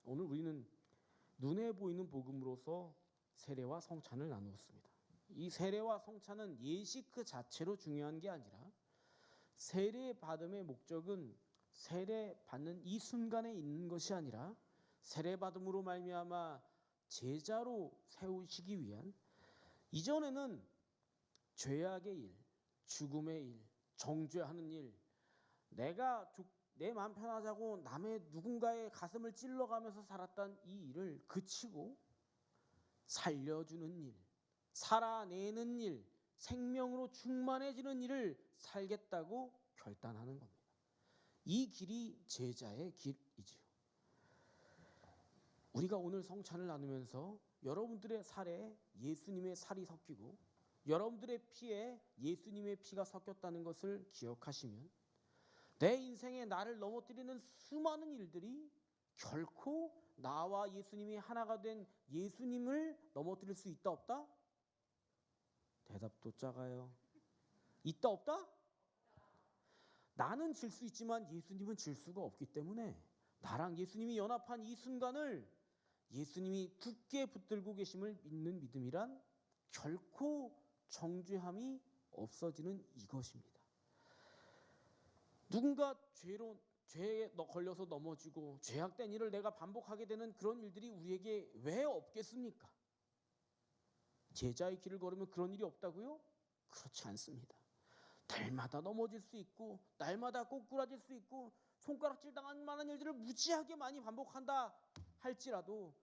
오늘 우리는 눈에 보이는 복음으로서 세례와 성찬을 나누었습니다. 이 세례와 성찬은 예식 그 자체로 중요한 게 아니라 세례 받음의 목적은 세례 받는 이 순간에 있는 것이 아니라 세례 받음으로 말미암아 제자로 세우시기 위한, 이전에는 죄악의 일, 죽음의 일, 정죄하는 일, 내가 내 마음 편하자고 남의 누군가의 가슴을 찔러가면서 살았던 이 일을 그치고 살려주는 일, 살아내는 일, 생명으로 충만해지는 일을 살겠다고 결단하는 겁니다. 이 길이 제자의 길이지요. 우리가 오늘 성찬을 나누면서 여러분들의 살에 예수님의 살이 섞이고 여러분들의 피에 예수님의 피가 섞였다는 것을 기억하시면 내 인생에 나를 넘어뜨리는 수많은 일들이 결코 나와 예수님이 하나가 된 예수님을 넘어뜨릴 수 있다 없다? 대답도 작아요. 있다 없다? 나는 질 수 있지만 예수님은 질 수가 없기 때문에 나랑 예수님이 연합한 이 순간을 예수님이 굳게 붙들고 계심을 믿는 믿음이란 결코 정죄함이 없어지는 이것입니다. 누군가 죄에 걸려서 넘어지고 죄악된 일을 내가 반복하게 되는 그런 일들이 우리에게 왜 없겠습니까? 제자의 길을 걸으면 그런 일이 없다고요? 그렇지 않습니다. 날마다 넘어질 수 있고 날마다 꼬꾸라질 수 있고 손가락질 당할 만한 일들을 무지하게 많이 반복한다 할지라도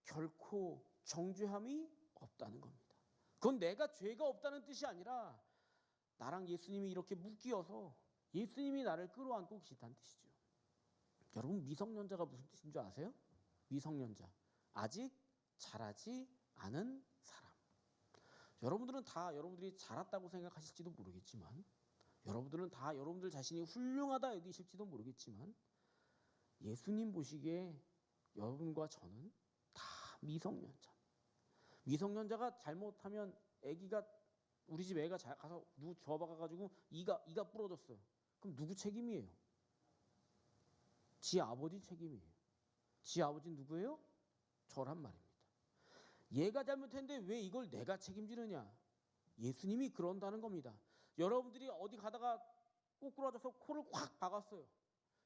결코 정죄함이 없다는 겁니다. 그건 내가 죄가 없다는 뜻이 아니라 나랑 예수님이 이렇게 묶여서 예수님이 나를 끌어안고 계시다는 뜻이죠. 여러분, 미성년자가 무슨 뜻인 줄 아세요? 미성년자, 아직 자라지 않은 사람. 여러분들은 다 여러분들이 자랐다고 생각하실지도 모르겠지만, 여러분들은 다 여러분들 자신이 훌륭하다 여기실지도 모르겠지만, 예수님 보시기에 여러분과 저는 다 미성년자. 미성년자가 잘못하면 아기가, 우리 집 애가 가서 누구 줘박아가지고 이가 부러졌어요. 그럼 누구 책임이에요? 지 아버지 책임이에요. 지 아버지는 누구예요? 저란 말입니다. 얘가 잘못했는데 왜 이걸 내가 책임지느냐? 예수님이 그런다는 겁니다. 여러분들이 어디 가다가 꼬꾸라져서 코를 확 박았어요.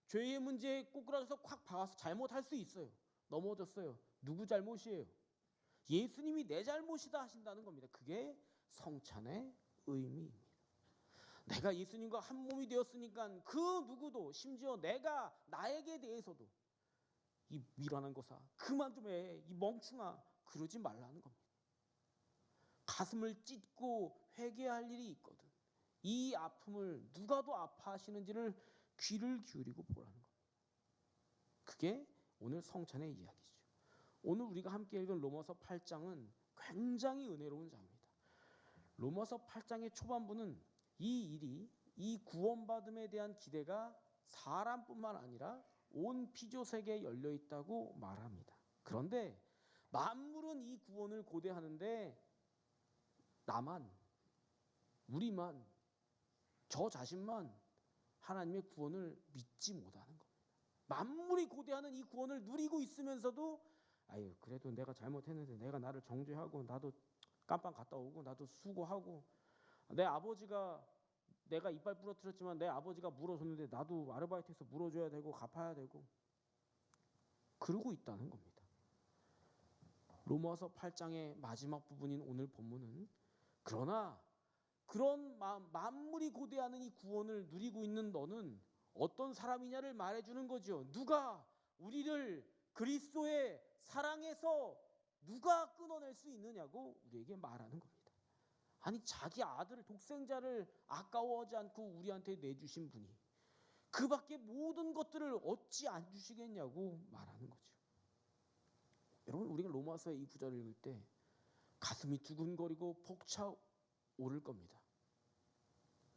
죄의 문제에 꼬꾸라져서 확 박아서 잘못할 수 있어요. 넘어졌어요. 누구 잘못이에요? 예수님이 내 잘못이다 하신다는 겁니다. 그게 성찬의 의미입니다. 내가 예수님과 한 몸이 되었으니까 그 누구도, 심지어 내가 나에게 대해서도 이 미련한 것아 그만 좀 해, 이 멍충아, 그러지 말라는 겁니다. 가슴을 찢고 회개할 일이 있거든 이 아픔을 누가 더 아파하시는지를 귀를 기울이고 보라는 겁니다. 그게 오늘 성찬의 이야기죠. 오늘 우리가 함께 읽은 로마서 8장은 굉장히 은혜로운 장입니다. 로마서 8장의 초반부는 이 구원받음에 대한 기대가 사람뿐만 아니라 온 피조세계에 열려 있다고 말합니다. 그런데 만물은 이 구원을 고대하는데 우리만, 저 자신만 하나님의 구원을 믿지 못하는 겁니다. 만물이 고대하는 이 구원을 누리고 있으면서도 그래도 내가 잘못했는데 내가 나를 정죄하고 나도 깜빵 갔다 오고 나도 수고하고 내 아버지가, 내가 이빨 부러뜨렸지만 내 아버지가 물어줬는데 나도 아르바이트해서 물어줘야 되고 갚아야 되고 그러고 있다는 겁니다. 로마서 8장의 마지막 부분인 오늘 본문은 그러나 그런 만물이 고대하는 이 구원을 누리고 있는 너는 어떤 사람이냐를 말해주는 거죠. 누가 우리를 그리스도의 사랑에서 누가 끊어낼 수 있느냐고 우리에게 말하는 겁니다. 아니, 자기 아들을, 독생자를 아까워하지 않고 우리한테 내주신 분이 그 밖에 모든 것들을 어찌 안 주시겠냐고 말하는 거죠. 여러분, 우리가 로마서의 이 구절을 읽을 때 가슴이 두근거리고 벅차오를 겁니다.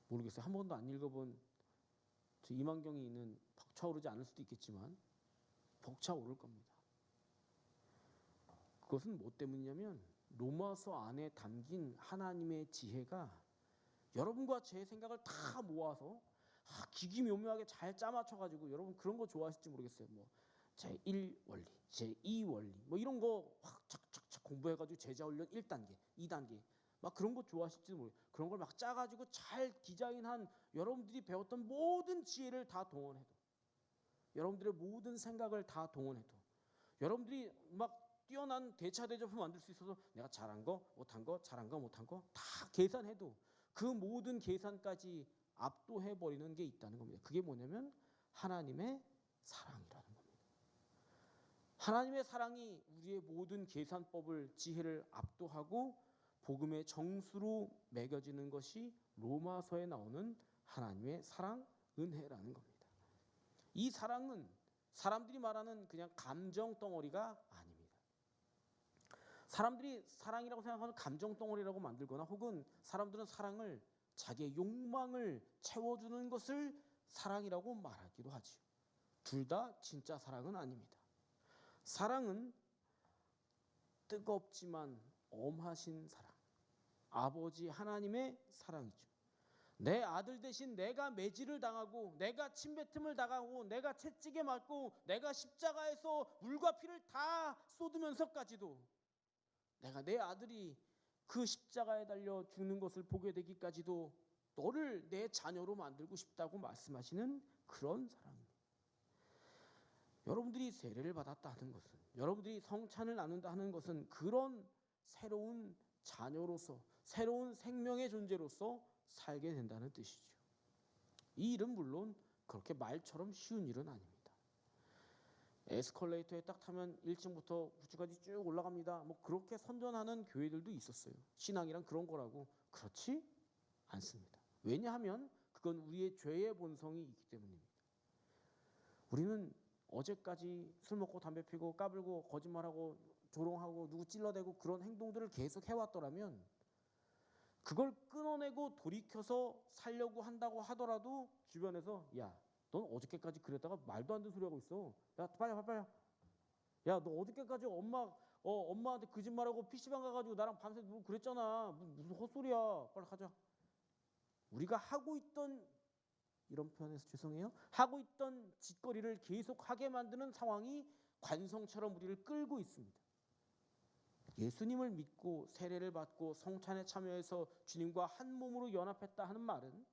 모르겠어요. 한 번도 안 읽어본 저 이만경이 있는 벅차오르지 않을 수도 있겠지만 벅차오를 겁니다. 그것은 뭐 때문이냐면 로마서 안에 담긴 하나님의 지혜가 여러분과 제 생각을 다 모아서 기기묘묘하게 잘 짜맞춰가지고, 여러분 그런 거 좋아하실지 모르겠어요. 뭐 제1원리, 제2원리 뭐 이런 거 확 착착착 공부해가지고 제자훈련 1단계, 2단계 막 그런 거 좋아하실지도 모르겠어요. 그런 걸 막 짜가지고 잘 디자인한 여러분들이 배웠던 모든 지혜를 다 동원해도, 여러분들의 모든 생각을 다 동원해도, 여러분들이 막 뛰어난 대차대조품 만들 수 있어서 내가 잘한 거, 못한 거, 잘한 거, 못한 거 다 계산해도 그 모든 계산까지 압도해버리는 게 있다는 겁니다. 그게 뭐냐면 하나님의 사랑이라는 겁니다. 하나님의 사랑이 우리의 모든 계산법을, 지혜를 압도하고 복음의 정수로 매겨지는 것이 로마서에 나오는 하나님의 사랑, 은혜라는 겁니다. 이 사랑은 사람들이 말하는 그냥 감정 덩어리가 아닙니다. 사람들이 사랑이라고 생각하는 감정 덩어리라고 만들거나, 혹은 사람들은 사랑을 자기의 욕망을 채워주는 것을 사랑이라고 말하기도 하지요. 둘 다 진짜 사랑은 아닙니다. 사랑은 뜨겁지만 엄하신 사랑, 아버지 하나님의 사랑이죠. 내 아들 대신 내가 매질을 당하고, 내가 침뱉음을 당하고, 내가 채찍에 맞고, 내가 십자가에서 물과 피를 다 쏟으면서까지도 내가 내 아들이 그 십자가에 달려 죽는 것을 보게 되기까지도 너를 내 자녀로 만들고 싶다고 말씀하시는 그런 사랑입니다. 여러분들이 세례를 받았다 하는 것은, 여러분들이 성찬을 나눈다 하는 것은 그런 새로운 자녀로서, 새로운 생명의 존재로서 살게 된다는 뜻이죠. 이 일은 물론 그렇게 말처럼 쉬운 일은 아닙니다. 에스컬레이터에 딱 타면 1층부터 9층까지 쭉 올라갑니다. 뭐 그렇게 선전하는 교회들도 있었어요. 신앙이란 그런 거라고. 그렇지 않습니다. 왜냐하면 그건 우리의 죄의 본성이 있기 때문입니다. 우리는 어제까지 술 먹고 담배 피고 까불고 거짓말하고 조롱하고 누구 찔러대고 그런 행동들을 계속 해왔더라면, 그걸 끊어내고 돌이켜서 살려고 한다고 하더라도 주변에서 야, 넌 어저께까지 그랬다가 말도 안 되는 소리 하고 있어. 야, 빨리. 야, 너 어저께까지 엄마한테 거짓말하고 PC방 가가지고 나랑 밤새 누구 그랬잖아. 무슨 헛소리야. 빨리 가자. 우리가 하고 있던, 이런 표현에서 죄송해요, 하고 있던 짓거리를 계속 하게 만드는 상황이 관성처럼 우리를 끌고 있습니다. 예수님을 믿고 세례를 받고 성찬에 참여해서 주님과 한 몸으로 연합했다 하는 말은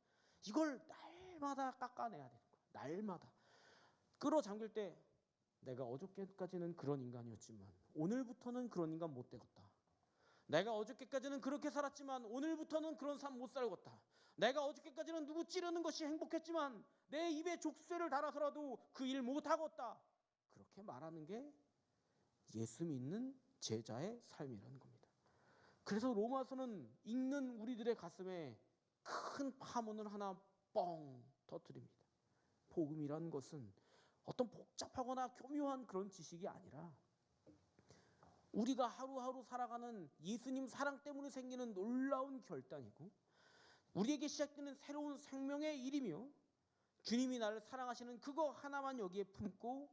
이걸 날마다 깎아내야 되는 거야. 날마다 끌어당길 때, 내가 어저께까지는 그런 인간이었지만 오늘부터는 그런 인간 못 되겠다. 내가 어저께까지는 그렇게 살았지만 오늘부터는 그런 삶 못 살겠다. 내가 어저께까지는 누구 찌르는 것이 행복했지만 내 입에 족쇄를 달아서라도 그 일 못 하겠다. 그렇게 말하는 게 예수 믿는 제자의 삶이라는 겁니다. 그래서 로마서는 읽는 우리들의 가슴에 큰 파문을 하나 뻥 터뜨립니다. 복음이라는 것은 어떤 복잡하거나 교묘한 그런 지식이 아니라 우리가 하루하루 살아가는 예수님 사랑 때문에 생기는 놀라운 결단이고, 우리에게 시작되는 새로운 생명의 일이며, 주님이 나를 사랑하시는 그거 하나만 여기에 품고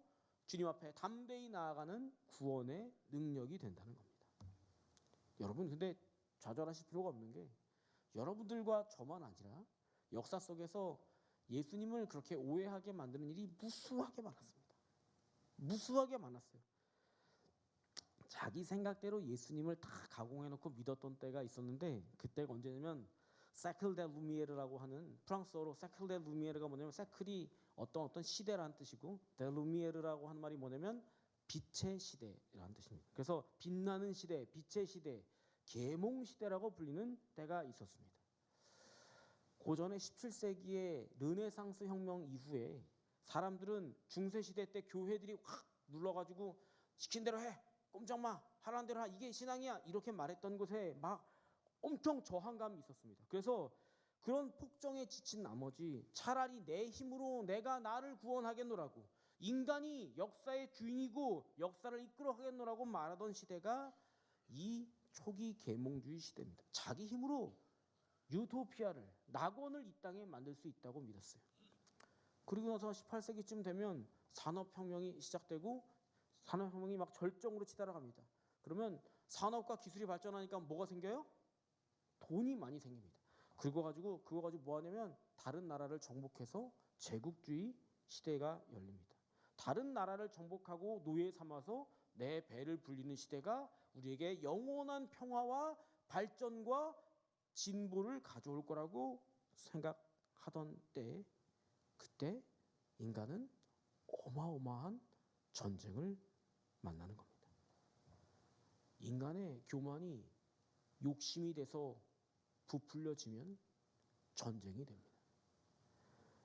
주님 앞에 담대히 나아가는 구원의 능력이 된다는 겁니다. 여러분, 근데 좌절하실 필요가 없는 게, 여러분들과 저만 아니라 역사 속에서 예수님을 그렇게 오해하게 만드는 일이 무수하게 많았습니다. 무수하게 많았어요. 자기 생각대로 예수님을 다 가공해놓고 믿었던 때가 있었는데, 그때가 언제냐면 세클 데 루미에르라고 하는, 프랑스어로 세클 데 루미에르가 뭐냐면, 세클이 어떤 시대라는 뜻이고, 데 루미에르라고 하는 말이 뭐냐면 빛의 시대라는 뜻입니다. 그래서 빛나는 시대, 빛의 시대, 계몽 시대라고 불리는 때가 있었습니다. 고전의 17세기의 르네상스 혁명 이후에 사람들은 중세 시대 때 교회들이 확 눌러가지고 시킨 대로 해, 꼼짝 마, 하라는 대로 하, 이게 신앙이야, 이렇게 말했던 곳에 막 엄청 저항감이 있었습니다. 그래서 그런 폭정에 지친 나머지 차라리 내 힘으로 내가 나를 구원하겠노라고, 인간이 역사의 주인이고 역사를 이끌어가겠노라고 말하던 시대가 이 초기 계몽주의 시대입니다. 자기 힘으로 유토피아를, 낙원을 이 땅에 만들 수 있다고 믿었어요. 그리고 나서 18세기쯤 되면 산업혁명이 시작되고 산업혁명이 막 절정으로 치달아갑니다. 그러면 산업과 기술이 발전하니까 뭐가 생겨요? 돈이 많이 생깁니다. 그거 가지고 뭐 하냐면 다른 나라를 정복해서 제국주의 시대가 열립니다. 다른 나라를 정복하고 노예 삼아서 내 배를 불리는 시대가 우리에게 영원한 평화와 발전과 진보를 가져올 거라고 생각하던 때, 그때 인간은 어마어마한 전쟁을 만나는 겁니다. 인간의 교만이 욕심이 돼서 부풀려지면 전쟁이 됩니다.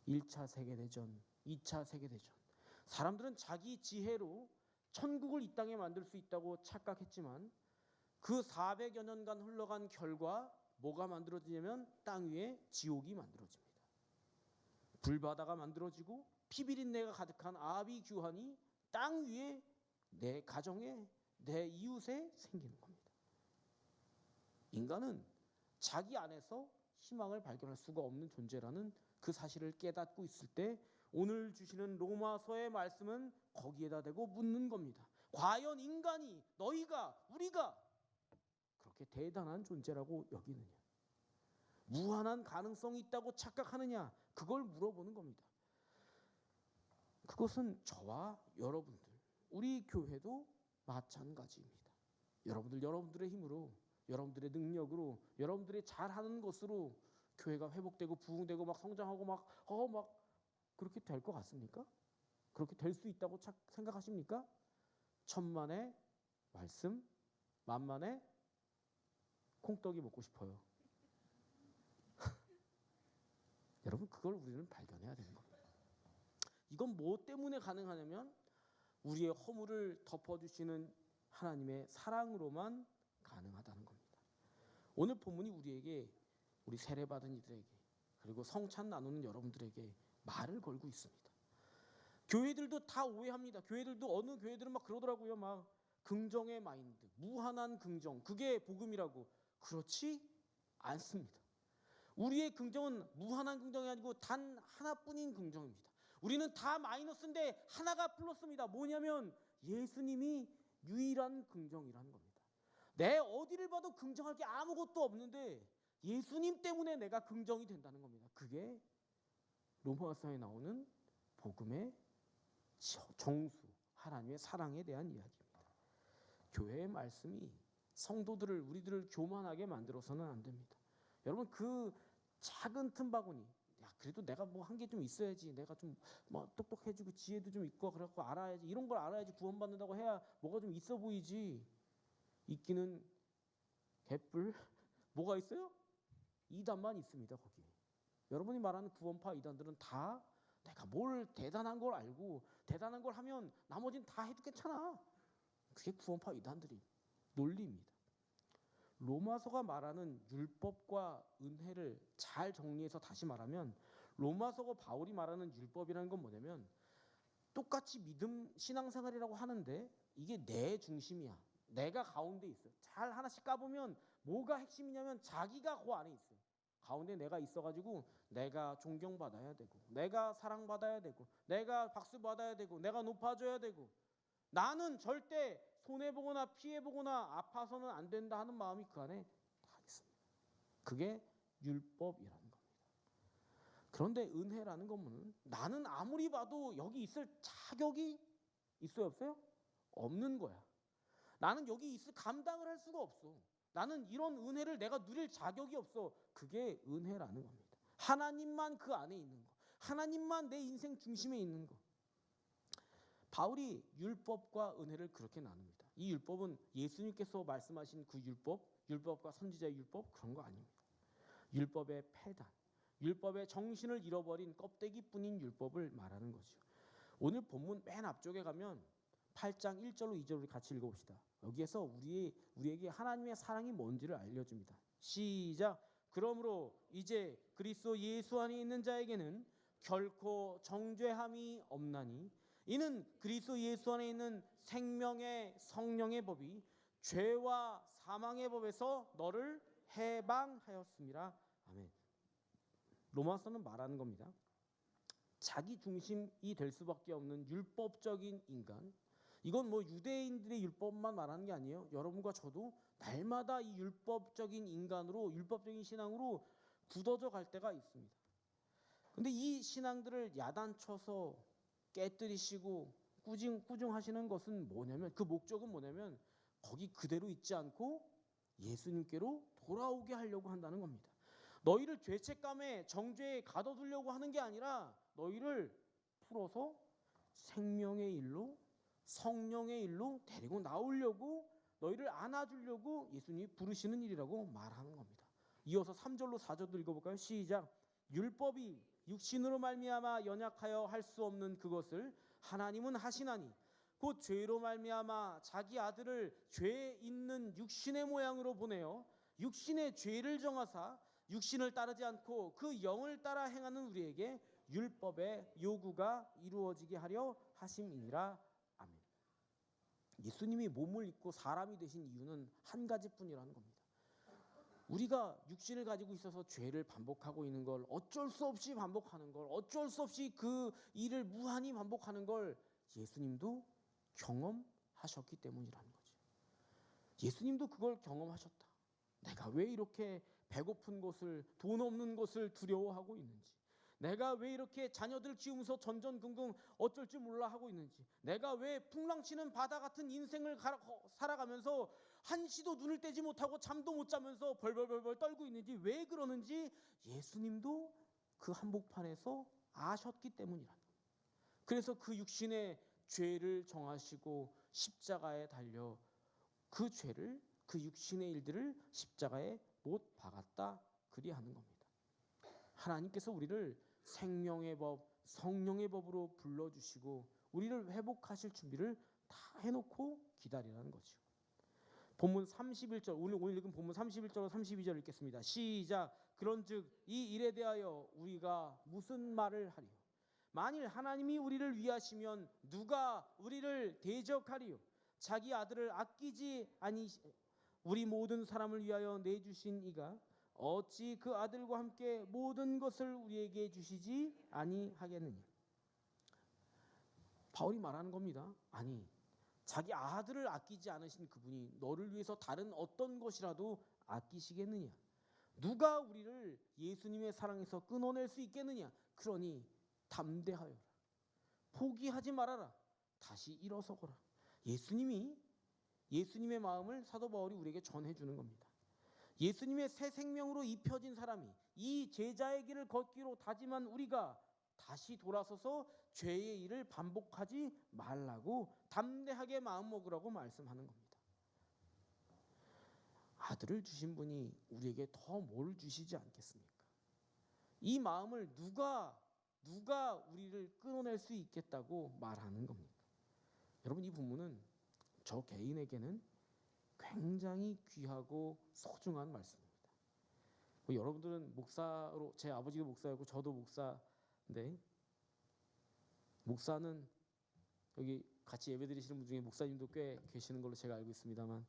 1차 세계대전, 2차 세계대전. 사람들은 자기 지혜로 천국을 이 땅에 만들 수 있다고 착각했지만 그 400여 년간 흘러간 결과 뭐가 만들어지냐면 땅 위에 지옥이 만들어집니다. 불바다가 만들어지고 피비린내가 가득한 아비규환이 땅 위에 내 가정에 내 이웃에 생기는 겁니다. 인간은 자기 안에서 희망을 발견할 수가 없는 존재라는 그 사실을 깨닫고 있을 때 오늘 주시는 로마서의 말씀은 거기에다 대고 묻는 겁니다. 과연 인간이, 너희가, 우리가 그렇게 대단한 존재라고 여기느냐? 무한한 가능성이 있다고 착각하느냐? 그걸 물어보는 겁니다. 그것은 저와 여러분들, 우리 교회도 마찬가지입니다. 여러분들의 힘으로, 여러분들의 능력으로, 여러분들의 잘하는 것으로 교회가 회복되고 부흥되고 막 성장하고 막 그렇게 될 것 같습니까? 그렇게 될 수 있다고 생각하십니까? 천만의 말씀, 만만의 콩떡이 먹고 싶어요. 여러분, 그걸 우리는 발견해야 되는 겁니다. 이건 뭐 때문에 가능하냐면 우리의 허물을 덮어주시는 하나님의 사랑으로만 가능하다는 겁니다. 오늘 본문이 우리에게, 우리 세례받은 이들에게, 그리고 성찬 나누는 여러분들에게 말을 걸고 있습니다. 교회들도 다 오해합니다. 교회들도, 어느 교회들은 막 그러더라고요. 막 긍정의 마인드, 무한한 긍정, 그게 복음이라고. 그렇지 않습니다. 우리의 긍정은 무한한 긍정이 아니고 단 하나뿐인 긍정입니다. 우리는 다 마이너스인데 하나가 플러스입니다. 뭐냐면 예수님이 유일한 긍정이라는 겁니다. 내 어디를 봐도 긍정할 게 아무것도 없는데 예수님 때문에 내가 긍정이 된다는 겁니다. 그게 로마서에 나오는 복음의 정수, 하나님의 사랑에 대한 이야기입니다. 교회의 말씀이 성도들을, 우리들을 교만하게 만들어서는 안 됩니다. 여러분, 그 작은 틈바구니, 야, 그래도 내가 뭐 한 게 좀 있어야지, 내가 좀 뭐 똑똑해지고 지혜도 좀 있고 그래갖고 알아야지, 이런 걸 알아야지 구원받는다고 해야 뭐가 좀 있어 보이지. 있기는 개뿔 뭐가 있어요? 이단만 있습니다. 거기 여러분이 말하는 구원파 이단들은 다 내가 뭘 대단한 걸 알고 대단한 걸 하면 나머지는 다 해도 괜찮아. 그게 구원파 이단들이 논리입니다. 로마서가 말하는 율법과 은혜를 잘 정리해서 다시 말하면, 로마서가 바울이 말하는 율법이라는 건 뭐냐면 똑같이 믿음 신앙생활이라고 하는데 이게 내 중심이야. 내가 가운데 있어. 잘 하나씩 까보면 뭐가 핵심이냐면 자기가 그 안에 있어요. 가운데 내가 있어가지고 내가 존경받아야 되고, 내가 사랑받아야 되고, 내가 박수받아야 되고, 내가 높아져야 되고, 나는 절대 손해보거나 피해보거나 아파서는 안 된다 하는 마음이 그 안에 다 있습니다. 그게 율법이라는 겁니다. 그런데 은혜라는 것은 나는 아무리 봐도 여기 있을 자격이 있어요, 없어요? 없는 거야. 나는 여기 있을 감당을 할 수가 없어. 나는 이런 은혜를 내가 누릴 자격이 없어. 그게 은혜라는 겁니다. 하나님만 그 안에 있는 거, 하나님만 내 인생 중심에 있는 거. 바울이 율법과 은혜를 그렇게 나눕니다. 이 율법은 예수님께서 말씀하신 그 율법과 선지자의 율법, 그런 거 아닙니다. 율법의 폐단, 율법의 정신을 잃어버린 껍데기뿐인 율법을 말하는 거죠. 오늘 본문 맨 앞쪽에 가면 8장 1절로 2절을 우리 같이 읽어봅시다. 여기에서 우리에게 하나님의 사랑이 뭔지를 알려줍니다. 시작. 그러므로 이제 그리스도 예수 안에 있는 자에게는 결코 정죄함이 없나니 이는 그리스도 예수 안에 있는 생명의 성령의 법이 죄와 사망의 법에서 너를 해방하였습니다. 아멘. 로마서는 말하는 겁니다. 자기 중심이 될 수밖에 없는 율법적인 인간. 이건 뭐 유대인들의 율법만 말하는 게 아니에요. 여러분과 저도 날마다 이 율법적인 인간으로, 율법적인 신앙으로 굳어져 갈 때가 있습니다. 근데 이 신앙들을 야단쳐서 깨뜨리시고 꾸중하시는 것은 뭐냐면, 그 목적은 뭐냐면 거기 그대로 있지 않고 예수님께로 돌아오게 하려고 한다는 겁니다. 너희를 죄책감에 정죄에 가둬두려고 하는 게 아니라 너희를 풀어서 생명의 일로, 성령의 일로 데리고 나오려고, 너희를 안아주려고 예수님이 부르시는 일이라고 말하는 겁니다. 이어서 3절로 4절도 읽어볼까요? 시작. 율법이 육신으로 말미암아 연약하여 할 수 없는 그것을 하나님은 하시나니 곧 죄로 말미암아 자기 아들을 죄 있는 육신의 모양으로 보내어 육신의 죄를 정하사 육신을 따르지 않고 그 영을 따라 행하는 우리에게 율법의 요구가 이루어지게 하려 하심이니라. 아멘. 예수님이 몸을 입고 사람이 되신 이유는 한 가지뿐이라는 겁니다. 우리가 육신을 가지고 있어서 죄를 반복하고 있는 걸, 어쩔 수 없이 반복하는 걸, 어쩔 수 없이 그 일을 무한히 반복하는 걸 예수님도 경험하셨기 때문이라는 거죠. 예수님도 그걸 경험하셨다. 내가 왜 이렇게 배고픈 것을, 돈 없는 것을 두려워하고 있는지, 내가 왜 이렇게 자녀들 키우면서 전전긍긍 어쩔 줄 몰라 하고 있는지, 내가 왜 풍랑치는 바다 같은 인생을 살아가면서 한시도 눈을 떼지 못하고 잠도 못 자면서 벌벌벌벌 떨고 있는지, 왜 그러는지 예수님도 그 한복판에서 아셨기 때문이라. 그래서 그 육신의 죄를 정하시고 십자가에 달려 그 죄를, 그 육신의 일들을 십자가에 못 박았다 그리하는 겁니다. 하나님께서 우리를 생명의 법, 성령의 법으로 불러주시고 우리를 회복하실 준비를 다 해놓고 기다리라는 거죠. 본문 31절, 오늘 읽은 본문 31절로 32절 읽겠습니다. 시작. 그런즉 이 일에 대하여 우리가 무슨 말을 하리요? 만일 하나님이 우리를 위하시면 누가 우리를 대적하리요? 자기 아들을 아끼지 아니 우리 모든 사람을 위하여 내주신 이가 어찌 그 아들과 함께 모든 것을 우리에게 주시지 아니하겠느냐? 바울이 말하는 겁니다. 아니, 자기 아들을 아끼지 않으신 그분이 너를 위해서 다른 어떤 것이라도 아끼시겠느냐? 누가 우리를 예수님의 사랑에서 끊어낼 수 있겠느냐? 그러니 담대하여라. 포기하지 말아라. 다시 일어서거라. 예수님의 마음을 사도 바울이 우리에게 전해주는 겁니다. 예수님의 새 생명으로 입혀진 사람이 이 제자의 길을 걷기로 다짐한 우리가 다시 돌아서서 죄의 일을 반복하지 말라고 담대하게 마음먹으라고 말씀하는 겁니다. 아들을 주신 분이 우리에게 더 뭘 주시지 않겠습니까? 이 마음을 누가 우리를 끊어낼 수 있겠다고 말하는 겁니까? 여러분, 이 부분은 저 개인에게는 굉장히 귀하고 소중한 말씀입니다. 여러분들은 목사로, 제 아버지도 목사였고 저도 목사인데, 목사는 여기 같이 예배드리시는 분 중에 목사님도 꽤 계시는 걸로 제가 알고 있습니다만,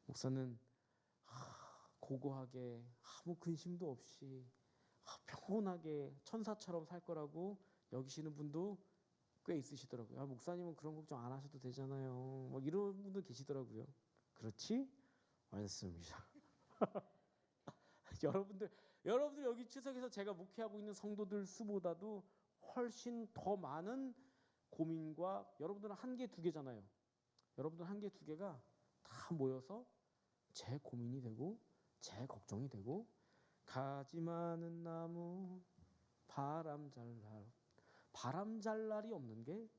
목사는 고고하게 아무 근심도 없이 평온하게 천사처럼 살 거라고 여기시는 분도 꽤 있으시더라고요. 목사님은 그런 걱정 안 하셔도 되잖아요. 뭐 이런 분도 계시더라고요. 그렇지? 맞습니다. 여러분들 여기 추석에서 제가 목회하고 있는 성도들 수보다도 훨씬 더 많은 고민과, 여러분들은 한 개, 두 개잖아요. 여러분들 한 개, 두 개가 다 모여서 제 고민이 되고 제 걱정이 되고, 가지 많은 나무 바람 잘 날이 없는 게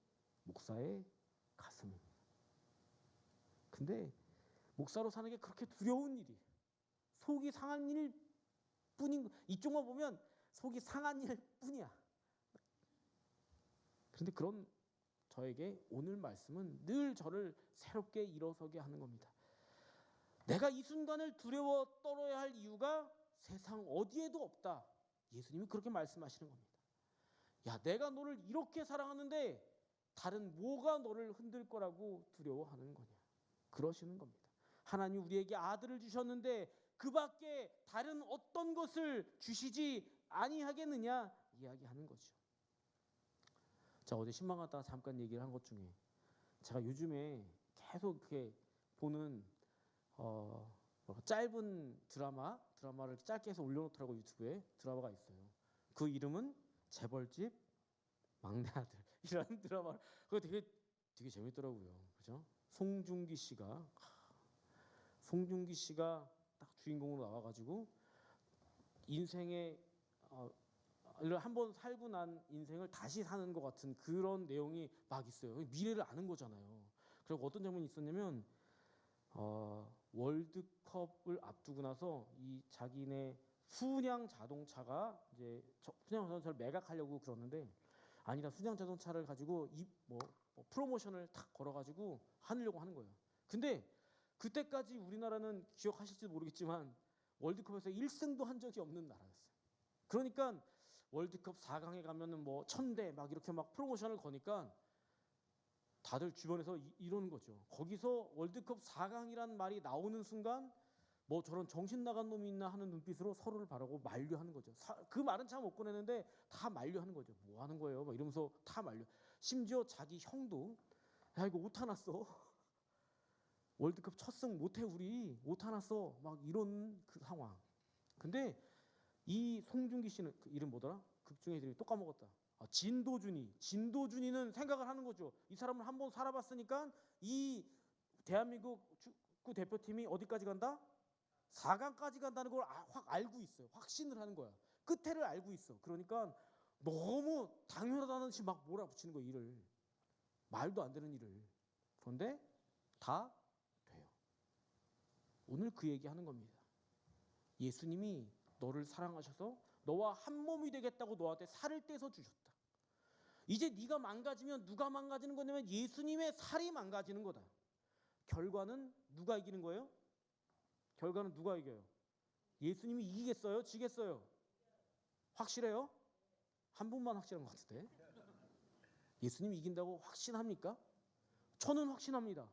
목사의 가슴입니다. 근데 목사로 사는 게 그렇게 두려운 일이에요. 속이 상한 일 뿐인, 이쪽만 보면 속이 상한 일 뿐이야. 그런데 그런 저에게 오늘 말씀은 늘 저를 새롭게 일어서게 하는 겁니다. 내가 이 순간을 두려워 떨어야 할 이유가 세상 어디에도 없다. 예수님이 그렇게 말씀하시는 겁니다. 야, 내가 너를 이렇게 사랑하는데 다른 뭐가 너를 흔들 거라고 두려워하는 거냐? 그러시는 겁니다. 하나님 우리에게 아들을 주셨는데 그 밖에 다른 어떤 것을 주시지 아니하겠느냐 이야기하는 거죠. 자, 어제 신방하다가 잠깐 얘기를 한 것 중에, 제가 요즘에 계속 이렇게 보는 짧은 드라마를 짧게 해서 올려놓더라고. 유튜브에 드라마가 있어요. 그 이름은 재벌집 막내 아들이라는 드라마. 그거 되게 되게 재밌더라고요. 그죠? 송중기 씨가 딱 주인공으로 나와가지고 인생의 한번 살고 난 인생을 다시 사는 것 같은 그런 내용이 막 있어요. 미래를 아는 거잖아요. 그리고 어떤 장면이 있었냐면 월드컵을 앞두고 나서 이 자기네 순양 자동차가 이제 순양 자동차를 매각하려고 그러는데 아니다, 순양 자동차를 가지고 뭐 프로모션을 탁 걸어가지고 하려고 하는 거예요. 근데 그때까지 우리나라는 기억하실지 모르겠지만 월드컵에서 1승도 한 적이 없는 나라였어요. 그러니까 월드컵 4강에 가면은 뭐 1000대 막 이렇게 막 프로모션을 거니까 다들 주변에서 이러는 거죠. 거기서 월드컵 4강이란 말이 나오는 순간 뭐 저런 정신 나간 놈이 있나 하는 눈빛으로 서로를 바라고 만류하는 거죠. 그 말은 참 못 꺼내는데 다 만류하는 거죠. 뭐 하는 거예요? 막 이러면서 다 만류. 심지어 자기 형도 야 이거 오타 났어. 월드컵 첫 승 못해 우리 오타 났어. 막 이런 그 상황. 근데 이 송중기 씨는 그 이름 뭐더라? 극 중에 이름이 또 까먹었다. 진도준이는 생각을 하는 거죠. 이 사람은 한번 살아봤으니까 이 대한민국 축구 대표팀이 어디까지 간다? 4강까지 간다는 걸 확 알고 있어요. 확신을 하는 거야. 끝에를 알고 있어. 그러니까 너무 당연하다는 듯이 막 몰아붙이는 거예요. 일을. 말도 안 되는 일을. 그런데 다 돼요. 오늘 그 얘기하는 겁니다. 예수님이 너를 사랑하셔서 너와 한 몸이 되겠다고 너한테 살을 떼서 주셨다. 이제 네가 망가지면 누가 망가지는 거냐면 예수님의 살이 망가지는 거다. 결과는 누가 이기는 거예요? 결과는 누가 이겨요? 예수님이 이기겠어요? 지겠어요? 확실해요? 한 분만 확실한 것 같은데. 예수님이 이긴다고 확신합니까? 저는 확신합니다.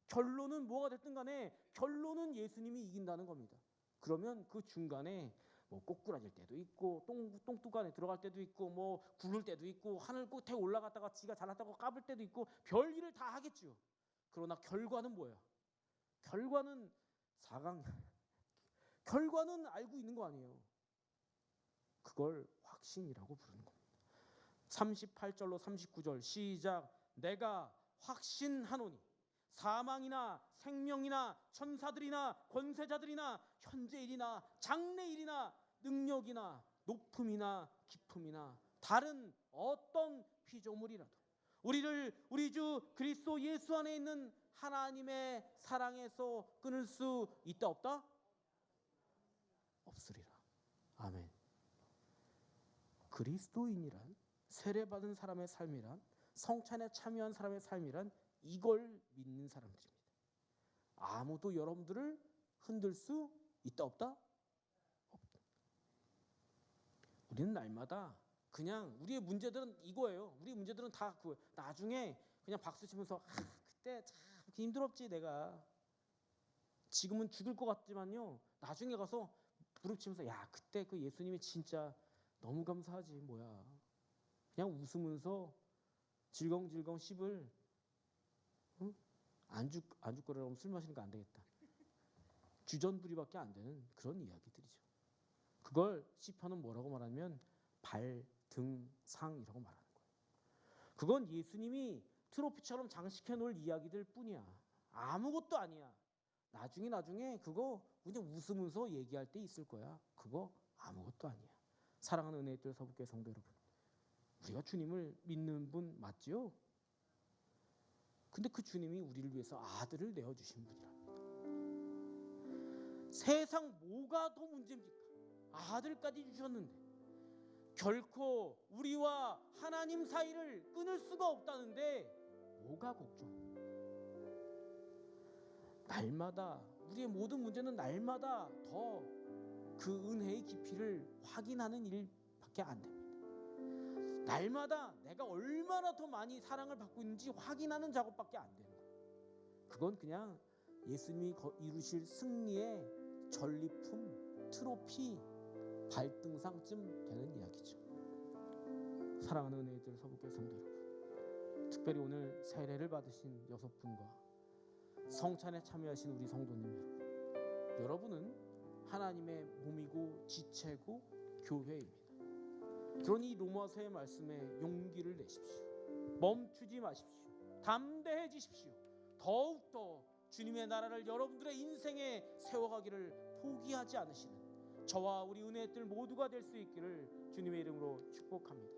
결론은 뭐가 됐든 간에 결론은 예수님이 이긴다는 겁니다. 그러면 그 중간에 뭐 꼬꾸라질 때도 있고 똥뚜간에 들어갈 때도 있고 뭐 굴을 때도 있고 하늘 끝에 올라갔다가 지가 잘났다고 까불 때도 있고 별일을 다 하겠죠. 그러나 결과는 뭐야? 결과는 4강 결과는 알고 있는 거 아니에요. 그걸 확신이라고 부르는 겁니다. 38절로 39절 시작. 내가 확신하노니 사망이나 생명이나 천사들이나 권세자들이나 현재일이나 장래일이나 능력이나 높음이나 깊음이나 다른 어떤 피조물이라도 우리 주 그리스도 예수 안에 있는 하나님의 사랑에서 끊을 수 있다 없다? 없으리라. 아멘. 그리스도인이란 세례받은 사람의 삶이란 성찬에 참여한 사람의 삶이란 이걸 믿는 사람들입니다. 아무도 여러분들을 흔들 수 있다 없다? 없다. 우리는 날마다 그냥 우리의 문제들은 이거예요. 우리 문제들은 다 나중에 그냥 박수 치면서 그때 참 힘들었지 내가. 지금은 죽을 것 같지만요. 나중에 가서 무릎 치면서 야 그때 그 예수님이 진짜 너무 감사하지 뭐야. 그냥 웃으면서 질겅질겅 씹을 안주 거라면 술 마시는 거 안 되겠다. 주전부리밖에 안 되는 그런 이야기들이죠. 그걸 시편은 뭐라고 말하면 발등상이라고 말하는 거예요. 그건 예수님이 트로피처럼 장식해 놓을 이야기들 뿐이야. 아무것도 아니야. 나중에 그거 그냥 웃으면서 얘기할 때 있을 거야. 그거 아무것도 아니야. 사랑하는 은혜의 서북교회 성도 여러분, 우리가 주님을 믿는 분 맞죠? 근데 그 주님이 우리를 위해서 아들을 내어주신 분이랍니다. 세상 뭐가 더 문제입니까? 아들까지 주셨는데 결코 우리와 하나님 사이를 끊을 수가 없다는데 뭐가 걱정입니까? 날마다 우리의 모든 문제는 날마다 더 그 은혜의 깊이를 확인하는 일밖에 안 됩니다. 날마다 내가 얼마나 더 많이 사랑을 받고 있는지 확인하는 작업밖에 안 되는 거예요. 그건 그냥 예수님이 이루실 승리의 전리품, 트로피, 발등상쯤 되는 이야기죠. 사랑하는 은혜들 서북교회 성도 여러분, 특별히 오늘 세례를 받으신 6분과 성찬에 참여하신 우리 성도님 여러분은 하나님의 몸이고 지체고 교회입니다. 그러니 로마서의 말씀에 용기를 내십시오. 멈추지 마십시오. 담대해지십시오. 더욱더 주님의 나라를 여러분들의 인생에 세워가기를 포기하지 않으시는 저와 우리 은혜의 뜰 모두가 될 수 있기를 주님의 이름으로 축복합니다.